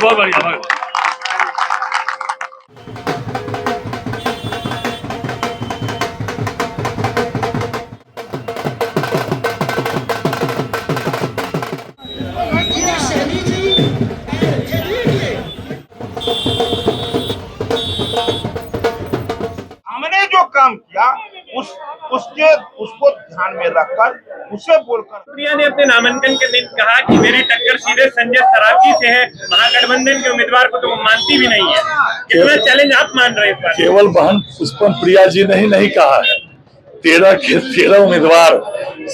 बहुत बढ़िया। हमने जो काम किया उसको ध्यान में रखकर उसे बोलकर प्रिया ने अपने नामांकन के दिन कहा कि मेरी टक्कर सीधे संजय सरावगी से है, महागठबंधन के उम्मीदवार को तो वो मानती भी नहीं है। कितना चैलेंज आप मान रहे हैं? केवल बहन पुष्पम प्रिया जी ने ही नहीं कहा है, 13 के 13 उम्मीदवार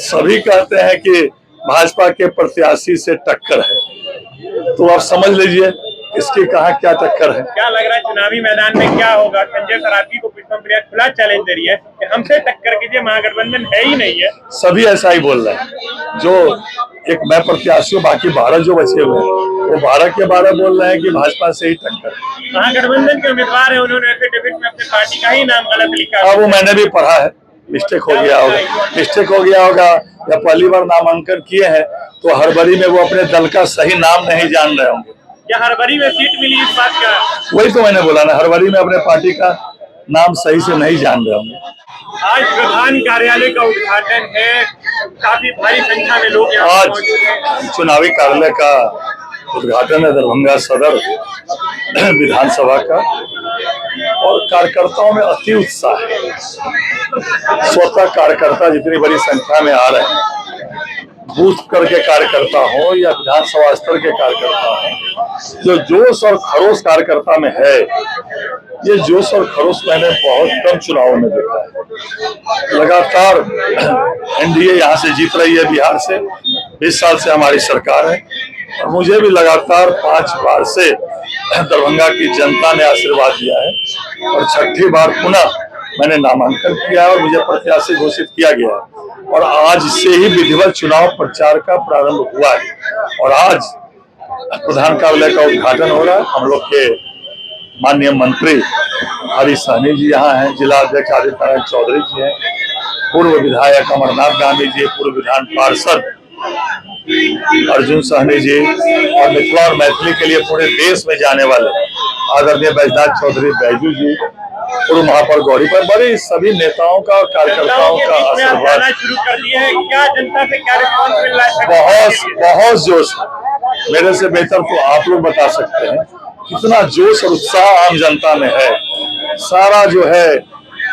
सभी कहते हैं कि भाजपा के प्रत्याशी से टक्कर है। तो आप समझ लीजिए इसकी कहा क्या टक्कर है। क्या लग रहा है चुनावी मैदान में क्या होगा? संजय सरावगी को पुष्पम प्रिया खुला चैलेंज दे रही है कि हमसे टक्कर कीजिए, महागठबंधन है ही नहीं है। सभी ऐसा ही बोल रहे हैं। जो एक मैं प्रत्याशी हूँ, बाकी 12 जो बचे हुए हैं वो 12 के 12 बोल रहे हैं कि भाजपा से ही टक्कर। महागठबंधन के उम्मीदवार है, उन्होंने एफिडेविट में अपनी पार्टी का ही नाम गलत लिखा। वो मैंने भी पढ़ा है, मिस्टेक हो गया होगा या पहली बार नामांकन किए हैं तो हड़बड़ी में वो अपने दल का सही नाम नहीं जान रहे होंगे। या हड़बड़ी में सीट मिली इस बात का? वही तो मैंने बोला ना, हड़बड़ी में अपने पार्टी का नाम सही से नहीं जान रहे होंगे। आज प्रधान कार्यालय का उद्घाटन है, काफी भारी संख्या में लोग यहाँ मौजूद हैं। चुनावी कार्यालय का उद्घाटन है दरभंगा सदर विधानसभा का, और कार्यकर्ताओं में अति उत्साह है। स्वतः कार्यकर्ता जितनी बड़ी संख्या में आ रहे हैं, बूथ स्तर के कार्यकर्ता हो या विधानसभा स्तर के कार्यकर्ता हो, जो जोश और खरोश कार्यकर्ता में है, ये जोश और खरोश मैंने बहुत कम चुनावों में देखा है। लगातार एनडीए यहाँ से जीत रही है, बिहार से 20 साल से हमारी सरकार है, और मुझे भी लगातार 5 बार से दरभंगा की जनता ने आशीर्वाद दिया है, और 6ठी बार पुनः मैंने नामांकन किया है और मुझे प्रत्याशी घोषित किया गया है। और आज से ही विधिवत चुनाव प्रचार का प्रारंभ हुआ है, और आज प्रधान कार्यालय का उद्घाटन हो रहा है। हम लोग के माननीय मंत्री हरीश सहनी जी यहाँ हैं, जिला अध्यक्ष आदित्य नारायण चौधरी जी हैं, पूर्व विधायक अमरनाथ गांधी जी, पूर्व विधान पार्षद अर्जुन सहनी जी, और मिथिला और मैथिली के लिए पूरे देश में जाने वाले आदरणीय बैजनाथ चौधरी बैजू जी, पूर्व महापौर गौरी पर, बड़े सभी नेताओं का और कार्यकर्ताओं का आशीर्वाद शुरू कर दिया है। क्या जनता से क्या रिस्पॉन्स मिल रहा है? बहुत जोश है। मेरे से बेहतर तो आप लोग बता सकते हैं कितना जोश और उत्साह आम जनता में है। सारा जो है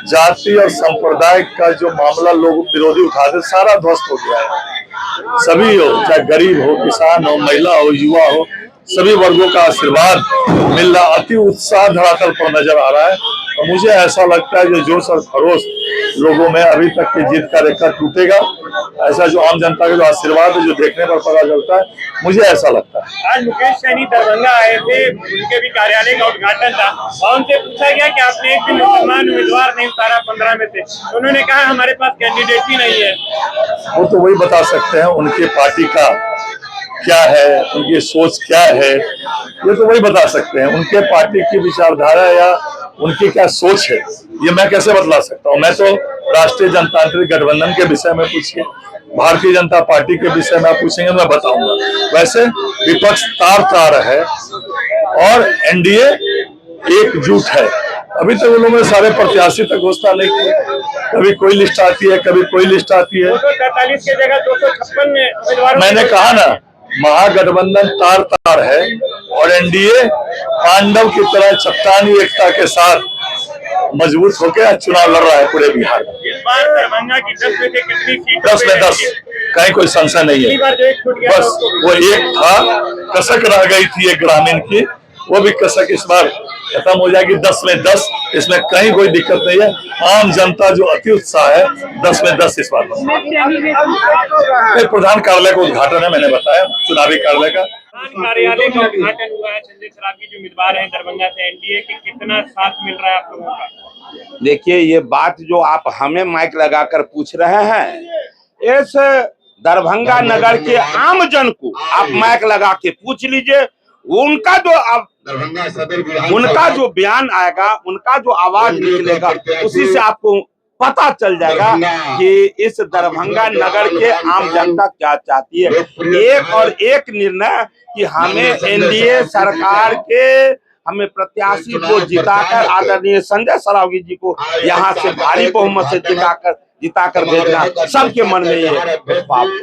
जाति और संप्रदाय का जो मामला लोग विरोधी उठाते, सारा ध्वस्त हो गया है। सभी हो, चाहे गरीब हो, किसान हो, महिला हो, युवा हो, सभी वर्गों का आशीर्वाद मिल रहा, अति उत्साह धरातल पर नजर आ रहा है। और मुझे ऐसा लगता है जो जोश और खरोश लोगों में अभी तक की जीत का रेखा टूटेगा, ऐसा जो आम जनता का जो आशीर्वाद है जो देखने पर पता चलता है, मुझे ऐसा लगता है। आज मुकेश सैनी दरभंगा आए थे, उनके भी कार्यालय का उद्घाटन था, और उनसे पूछा गया कि आपने एक भी मुसलमान उम्मीदवार नहीं उतारा 15 में से, तो उन्होंने कहा हमारे पास कैंडिडेट ही नहीं है। वो तो वही बता सकते हैं उनकी पार्टी का क्या है, उनकी सोच क्या है, ये तो वही बता सकते हैं। उनके पार्टी की विचारधारा या उनकी क्या सोच है, ये मैं कैसे बतला सकता हूँ। मैं तो राष्ट्रीय जनतांत्रिक गठबंधन के विषय में पूछिए, भारतीय जनता पार्टी के विषय में आप पूछेंगे मैं बताऊंगा। वैसे विपक्ष तार है और एनडीए एकजुट है। अभी तक उन्होंने सारे प्रत्याशी तक घोषणा नहीं की, कभी कोई लिस्ट आती है, कभी कोई लिस्ट आती है। 243 की जगह 256 उम्मीदवार। मैंने कहा ना, महागठबंधन तार है और एनडीए पांडव की तरह चट्टानी एकता के साथ मजबूत होकर चुनाव लड़ रहा है पूरे बिहार में। इस बार दरभंगा की 10 में से कितनी सीट? 10 में 10, कहीं कोई संशय नहीं है। बस वो एक था, कसक रह गई थी एक ग्रामीण की, वो भी कसक इस बार खत्म हो जाएगी। 10 में 10, इसमें कहीं कोई दिक्कत नहीं है। आम जनता जो अति उत्साह है, 10 में 10 इस बार। प्रधान कार्यालय का उद्घाटन है, मैंने बताया चुनावी कार्यालय का। कार्यालय का उद्घाटन हुआ है, संजय सरावगी जो उम्मीदवार हैं दरभंगा से एनडीए के, कितना साथ मिल रहा है आप लोगों का? देखिए, ये बात जो आप हमें माइक लगाकर पूछ रहे हैं, इस दरभंगा नगर के आम जन को आप माइक लगा के पूछ लीजिए, उनका जो बयान आएगा, उनका जो आवाज निकलेगा, उसी से आपको पता चल जाएगा कि इस दरभंगा नगर के आम जनता क्या चाहती है। एक और एक निर्णय कि हमें एनडीए सरकार के हमें प्रत्याशी को जिताकर आदरणीय संजय सरावगी जी को यहाँ से भारी बहुमत से जिताकर भेजना सबके मन में ये भाव है।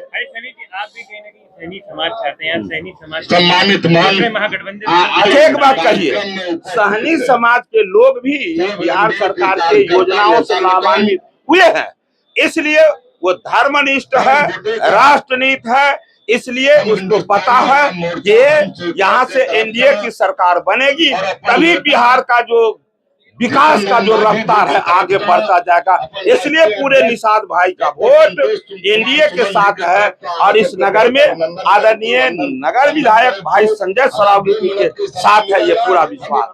आप भी कहीं ना कहीं सैनी समाज चाहते हैं, सैनी समाज सम्मानित महागठबंधन। एक बात कहिए, सहनी समाज के लोग भी बिहार सरकार के योजनाओं से लाभान्वित हुए हैं, इसलिए वो धर्मनिष्ठ है, राष्ट्रनीत है, इसलिए उसको पता है कि यहाँ से एनडीए की सरकार बनेगी तभी बिहार का जो विकास का जो रफ्तार है आगे बढ़ता जाएगा। इसलिए पूरे निषाद भाई का वोट एनडीए के साथ है और इस नगर में आदरणीय नगर विधायक भाई संजय सरावगी के साथ है, ये पूरा विश्वास।